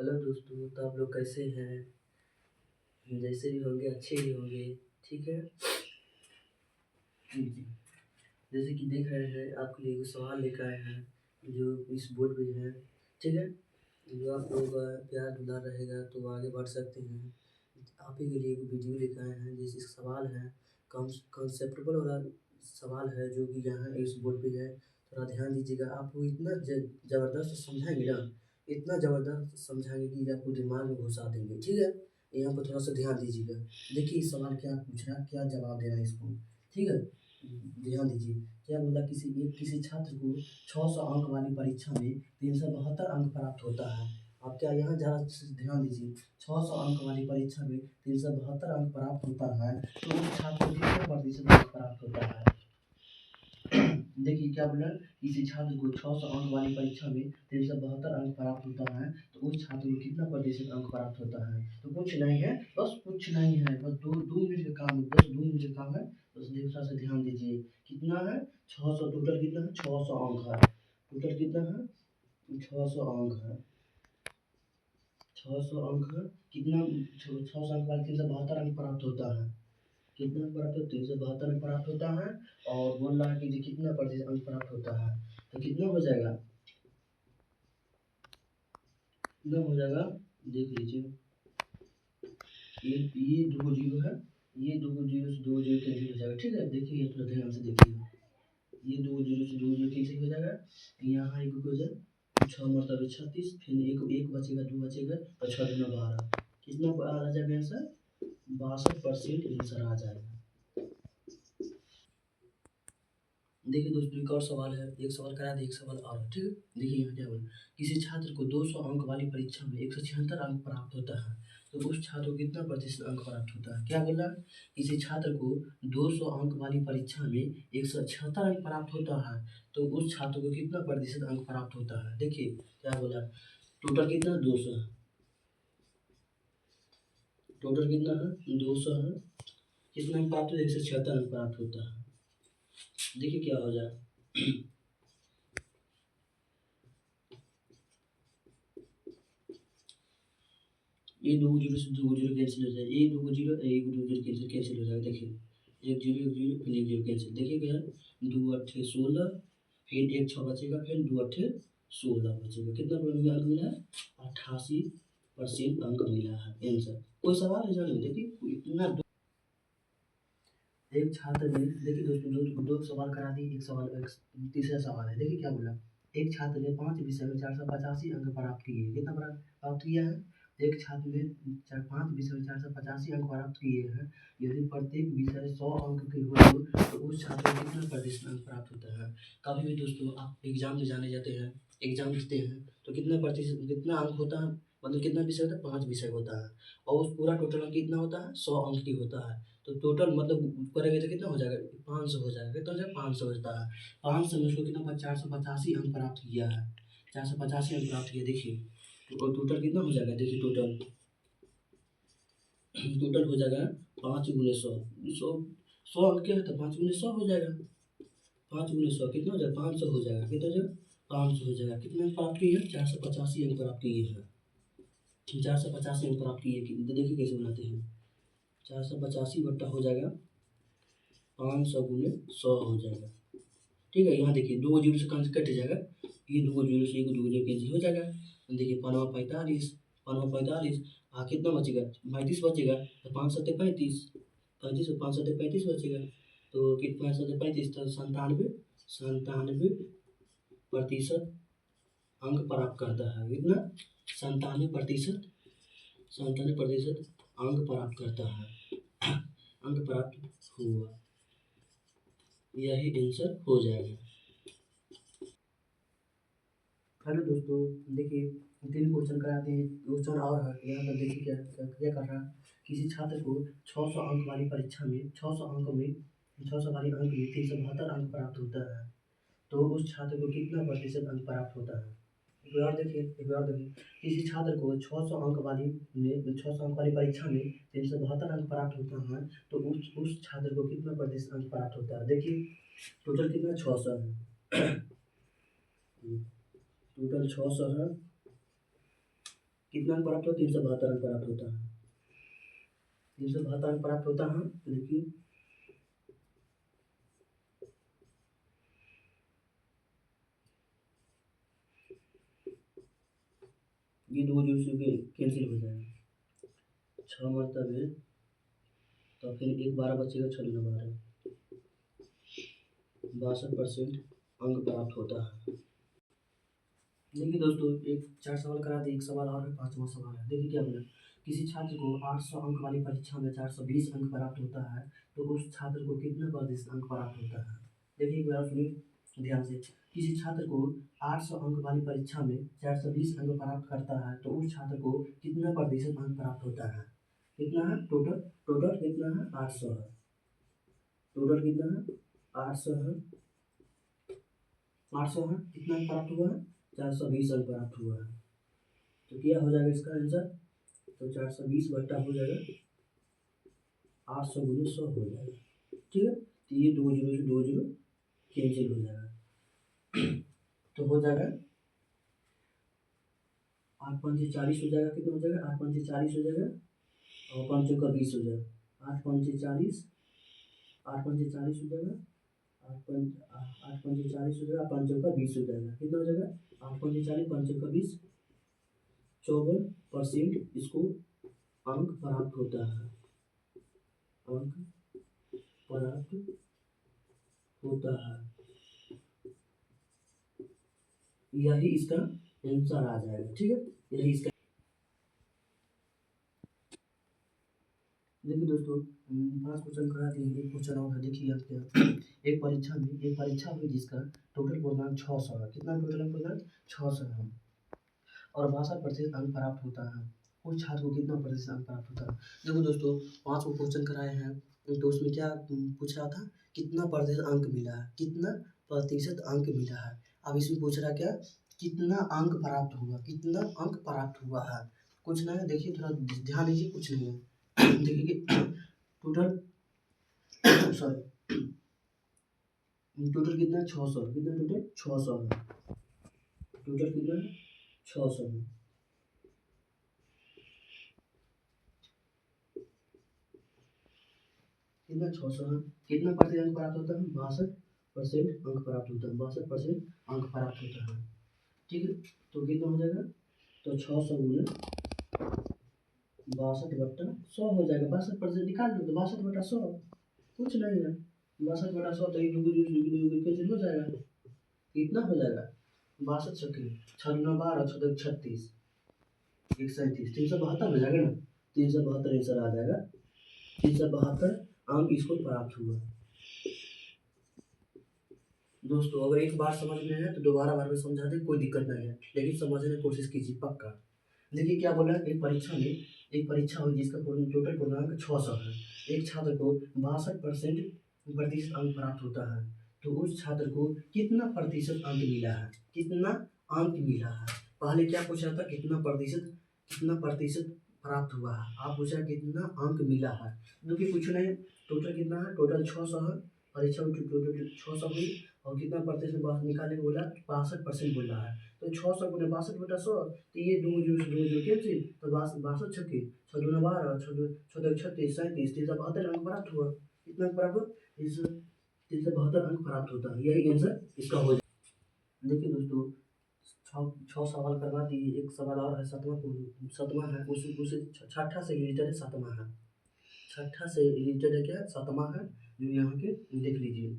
Hello दोस्तों, तो आप लोग कैसे हैं? जैसे भी होंगे अच्छे ही होंगे। ठीक है जी। जैसे कि देख रहे हैं आपके लिए कुछ सवाल लेकर आए हैं जो इस बोर्ड पे है। ठीक है, जो आप लोगों का प्यार दुलार रहेगा तो आगे बढ़ सकते हैं। आप ही के लिए एक वीडियो लेकर आए हैं जैसे सवाल है, कंसेप्टेबल वाला सवाल है जो कि यहाँ इस बोर्ड पे है। थोड़ा ध्यान दीजिएगा, आपको इतना ज़बरदस्त समझाएंगे ना, इतना ज़बरदस्त समझाएंगे कि आपको दिमाग में घुसा देंगे। ठीक है, यहाँ पर थोड़ा सा ध्यान दीजिएगा। देखिए इस सवाल क्या पूछ रहा है, क्या जवाब देना है इसको। ठीक है, ध्यान दीजिए। क्या बोला, किसी छात्र को 600 अंक वाली परीक्षा में 372 अंक प्राप्त होता है। आप क्या यहाँ जरा ध्यान दीजिए, 600 अंक वाली परीक्षा में 372 अंक प्राप्त होता है तो उस छात्र को कितने प्रतिशत अंक प्राप्त होता है। देखिए क्या बोला, किसी छात्र को 600 अंक वाली परीक्षा में 372 अंक प्राप्त होता है तो उस छात्र को कितना प्रतिशत अंक प्राप्त होता है। तो कुछ नहीं है, बस कुछ नहीं है, बस दो मिनट का काम है, बस 2 मिनट का काम है। बस थोड़ा सा ध्यान दीजिए, कितना है 600, टोटल कितना है 600 अंक है। टोटल कितना है 600 अंक है। 600 अंक है, कितना 600 अंक वाले 372 अंक प्राप्त होता है। कितना प्राप्त होता है, 372 अंक प्राप्त होता है। और बोल रहा है कि कितना प्रतिशत अंक प्राप्त होता है, तो कितना हो जाएगा, कितना हो जाएगा देख लीजिए। ये दो जीरो है, ये दो जीरो से दो जीरो कैंसिल हो जाएगा। ठीक है, देखिए थोड़ा ध्यान से देखिएगा, ये दो जीरो से दो जीरो कैंसिल हो जाएगा। यहाँ एक हो जाए 6 मतलब 36, फिर एक बचेगा, 2 बचेगा तो 6 दूना 12। कितना आ जाएगा आंसर, 62% आंसर आ जाएगा। देखिए दोस्तों एक और सवाल है, एक सवाल करा दे, एक सवाल और। ठीक है, देखिए यहाँ क्या बोला, किसी छात्र को 200 अंक वाली परीक्षा में 176 अंक प्राप्त होता है तो उस छात्र को कितना प्रतिशत अंक प्राप्त होता है। क्या बोला, किसी छात्र को 200 अंक वाली परीक्षा में 176 अंक प्राप्त होता है तो उस छात्र को कितना प्रतिशत अंक प्राप्त होता है। देखिए क्या बोला, टोटल कितना 200 है, टोटल कितना है 200 है, कितना अंक प्राप्त होता है 176 अंक प्राप्त होता है। देखिए क्या हो जाए, ये दो जीरो से दो जीरो कैंसिल हो जाए, ये दो जीरो एक दो जीरो कैंसिल हो जाएगा। देखिए एक जीरो फिर एक जीरो कैंसिल। देखिए क्या है, 2 अट्ठे 16, फिर एक 6 बचेगा, फिर 2 अट्ठे 16 बचेगा। कितना अंक मिला है, 88% अंक मिला है आंसर। कोई सवाल है जाने में, देखिए इतना एक छात्र ने, देखिए दोस्तों दो सवाल करा दी, एक सवाल एक तीसरा सवाल है। देखिए क्या बोला, एक छात्र ने 5 विषय में 485 अंक प्राप्त किए। कितना प्राप्त किया है, एक छात्र ने 5 विषय में 485 अंक प्राप्त किए हैं। यदि प्रत्येक विषय 100 अंक के हो तो उस छात्र को कितना प्रतिशत अंक प्राप्त होता है। कभी भी दोस्तों आप एग्जाम में जाने जाते हैं, एग्जाम लिखते हैं तो कितना प्रतिशत कितना अंक होता है, मतलब कितना विषय होता है, 5 विषय होता है और उस पूरा टोटल अंक कितना होता है, 100 अंक की होता है। तो टोटल मतलब करेंगे तो कितना हो जाएगा, 500 हो जाएगा। कितना हो जाएगा, 500 होता है। 500 में उसको कितना 485 अंक प्राप्त किया है, 485 अंक प्राप्त किया। देखिए तो टोटल कितना हो जाएगा, देखिए टोटल टोटल हो जाएगा 5 गुने 100, 100 अंक क्या है तो 5 गुने 100 हो जाएगा। 5 गुने 100 कितना हो जाएगा, 500 हो जाएगा। कितना हो जाएगा, 500 हो जाएगा। कितना अंक प्राप्त किए हैं, 485 अंक प्राप्त किए हैं। 485 अंक प्राप्त किए, देखिए कैसे बनाते हैं, 485 बट्टा हो जाएगा 500 गुने 100 हो जाएगा। ठीक है, यहाँ देखिए दो जीरो से कट जाएगा, ये दो जीरो से एक दो जीरो कैंसिल हो जाएगा। देखिए 5 45, कितना बचेगा 35 बचेगा, तो 5 सत्ते 35, 35 और 5 सत्ते 35 बचेगा। तो कितना 35 तो 97 प्रतिशत अंक प्राप्त करता है। कितना 97%, 97% अंक प्राप्त करता है। अंक प्राप्त हुआ, यही आंसर हो जाएगा। हेलो दोस्तों, देखिए 3 क्वेश्चन कराते हैं, क्वेश्चन और है यहाँ पर। देखिए क्या क्या क्या कर रहा है, किसी छात्र को 600 अंक वाली परीक्षा में 600 वाली अंक में 372 अंक प्राप्त होता है तो उस छात्र को कितना प्रतिशत अंक प्राप्त होता है। एक बार देखिए, किसी छात्र को 600 अंक वाली परीक्षा में 372 अंक प्राप्त होता है तो उस छात्र को कितना प्रतिशत अंक प्राप्त होता है। देखिए टोटल कितना 600 है, टोटल 600 है, कितना अंक प्राप्त होता है? 372 अंक प्राप्त होता है। 372 अंक प्राप्त होता है। तो देखिए ये 2 जीरो से कैंसिल हो जाएगा, 6 मरतबे, तो फिर एक 12 बचेगा, 6 दूना 12, 62% अंक प्राप्त होता है। देखिए दोस्तों, एक 4 सवाल करा दिए, एक सवाल और है, 5वां सवाल है। देखिए क्या बोला, किसी छात्र को 800 अंक वाली परीक्षा में 420 अंक प्राप्त होता है, तो उस छात्र को कितना प्रतिशत अंक प्राप्त होता है? देखिए एक बार सुनिए ध्यान से। किसी छात्र को 800 अंक वाली परीक्षा में 420 अंक प्राप्त करता है, तो उस छात्र को कितना प्रतिशत अंक प्राप्त होता है? कितना है टोटल? टोटल कितना है? 800 है। टोटल कितना है? 800 है। 800 है, कितना अंक प्राप्त हुआ है? 420 अंक प्राप्त हुआ है। तो क्या हो जाएगा इसका आंसर? तो 420 बट्टा हो जाएगा 800 गुने 100 हो जाएगा। ठीक है, तो ये 2 जीरो से 2 जीरो कैंसिल हो जाएगा। तो हो जाएगा 8 पंचे 40 हो जाएगा। कितना हो जाएगा? 8 पंचे 40 हो जाएगा, और 5 चौका 20 हो जाएगा। 8 पंचे 40, 8 पंचे 40 हो जाएगा, 8 पंचे 40 हो जाएगा, 5 चौका 20 हो जाएगा। कितना हो जाएगा? 8 पंचे 40, 5 चौका 20, 54% इसको अंक प्राप्त होता है। अंक प्राप्त होता है, यही इसका आंसर आ जाएगा। ठीक है, यही इसका। देखिए दोस्तों, 5 क्वेश्चन करा दिए, एक क्वेश्चन और है। देखिए आप क्या, एक परीक्षा हुई जिसका टोटल पूर्णांक 600 है। कितना टोटल पूर्णांक? 600 है, और 62% अंक प्राप्त होता है। उस छात्र को कितना प्रतिशत अंक प्राप्त होता है? देखो दोस्तों, 5 को क्वेश्चन कराए हैं, तो उसमें क्या पूछ रहा था? कितना प्रतिशत अंक मिला है, कितना प्रतिशत अंक मिला है। अब इसमें पूछ रहा क्या? कितना अंक प्राप्त हुआ, कितना अंक प्राप्त हुआ है। कुछ नहीं है, देखिए थोड़ा ध्यान दीजिए, कुछ नहीं है। देखिए कि टोटल सॉरी, टोटल कितना? 600। कितना टोटल? 600 है। टोटल कितना है? 600 है। कितना? 600 है। कितना प्रतिशत अंक प्राप्त होता है? 62% अंक प्राप्त होता है। 62% अंक प्राप्त होता है। ठीक है, तो कितना हो जाएगा? तो 600 गुने 62/100 हो जाएगा। 62% निकाल दो तो 62/100, कुछ नहीं है। 62/100, तो ये कैंसिल हो जाएगा। कितना हो जाएगा? 62 छक्के 6 दूना 12, 6 दूना 36, 137, 372 हो जाएगा ना। 372 आंसर आ जाएगा। 372 अंक इसको प्राप्त हुआ। दोस्तों, अगर एक बार समझ में है तो दोबारा बार में समझा दे, कोई दिक्कत नहीं है, लेकिन समझने की कोशिश कीजिए पक्का। देखिए क्या बोला, एक परीक्षा हुई जिसका टोटल पूर्णांक 600 है। एक छात्र को 62% प्रतिशत अंक प्राप्त होता है, तो उस छात्र को कितना प्रतिशत अंक मिला है? कितना अंक मिला है? पहले क्या पूछा था? कितना प्रतिशत प्राप्त हुआ है। आप पूछा कितना अंक मिला है, जो कि कुछ नहीं। टोटल कितना है? टोटल 600 है। परीक्षा में टोटल 600 हुई, और कितना प्रतिशत बात निकालने को बोला? 62% बोल रहा है। तो 600 गुने 62/100, तो ये 2 जीरो से 2 जीरो कैंसिल, तो 62 छक्के 6 दूना 12, 6 दूना 36, 37, 372 अंक प्राप्त हुआ। कितना अंक प्राप्त हुआ? 372 अंक प्राप्त होता है। यही आंसर इसका हो जाए। देखिए दोस्तों, 6 सवाल करवा दिए, एक सवाल और है, 7वां है। उसी छठा से रिलेटेड है, 7वां है। छठा से रिलेटेड है क्या? 7वां है, जो यहाँ के देख लीजिए।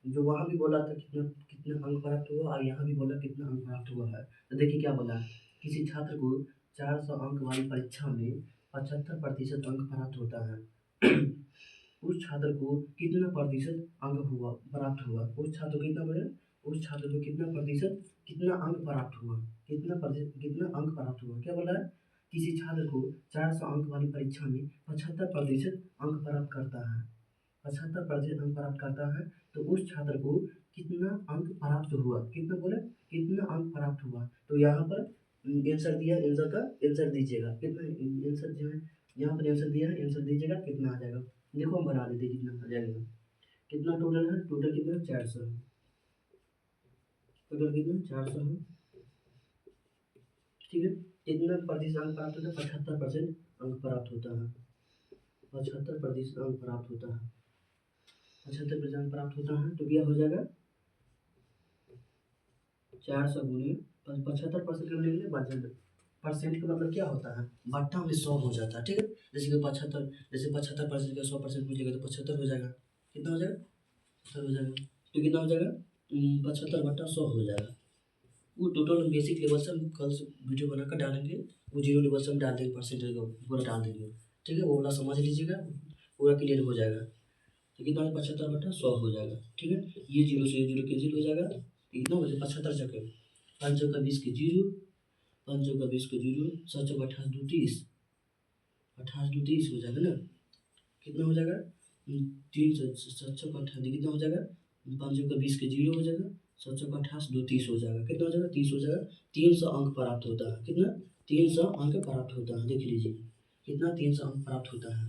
जो वहाँ भी बोला था कितना कितना अंक प्राप्त हुआ, और यहाँ भी बोला कितना अंक प्राप्त हुआ है। तो देखिए क्या बोला, किसी छात्र को 400 अंक वाली परीक्षा में 75% अंक प्राप्त होता है। उस छात्र को कितना प्रतिशत अंक हुआ प्राप्त हुआ? उस छात्र को कितना बोले? उस छात्र को कितना प्रतिशत, कितना अंक प्राप्त हुआ? कितना प्रतिशत, कितना अंक प्राप्त हुआ? क्या बोला है? किसी छात्र को 400 अंक वाली परीक्षा में 75% अंक प्राप्त करता है, 75% अंक प्राप्त करता है, तो उस छात्र को कितना अंक प्राप्त हुआ? कितना बोले? कितना अंक प्राप्त हुआ? तो यहाँ पर आंसर दिया, आंसर का आंसर दीजिएगा। कितना आंसर जो है यहाँ पर आंसर दिया है, आंसर दीजिएगा, कितना आ जाएगा। देखो हम बना देते कितना आ जाएगा। कितना टोटल है? टोटल कितना? 400 है। टोटल कितना? 400 है। ठीक है। कितना प्रतिशत अंक प्राप्त होता है? 75% अंक प्राप्त होता है। 75% अंक प्राप्त होता है। 75% अंक प्राप्त होता है तो क्या हो जाएगा? 400 गुणे 75% करने के लिए 100% का मतलब क्या होता है? बट्टा में 100 हो जाता है। ठीक है। जैसे कि 75% का 100% मिलेगा तो 75 हो जाएगा। कितना हो जाएगा? 75 हो जाएगा। तो कितना हो जाएगा? 75/100 हो जाएगा। वो टोटल बेसिक लेवल से हम कल से वीडियो बनाकर डालेंगे। वो 0 लेवल से हम डाल देंगे, परसेंटेज का पूरा डाल देंगे। ठीक है। वो वाला समझ लीजिएगा, पूरा क्लियर हो जाएगा। तो कितना है? 75/100 हो जाएगा। ठीक है। ये 0 से 0 कैंसिल हो जाएगा। कितना हो जाएगा? 75 जगह 5 जगह 20 के 0, 5 जगह 20 के 0, 7 जगह 28 2 30, 28 2 30 हो जाएगा ना। कितना हो जाएगा? 3 7 7 28 कितना हो जाएगा? 5 जगह 20 के 0 हो जाएगा, 7 जगह 28 2 30 हो जाएगा। कितना हो जाएगा? 30 हो जाएगा। 300 अंक प्राप्त होता है। कितना? 300 अंक प्राप्त होता है। देख लीजिए कितना 300 अंक प्राप्त होता है।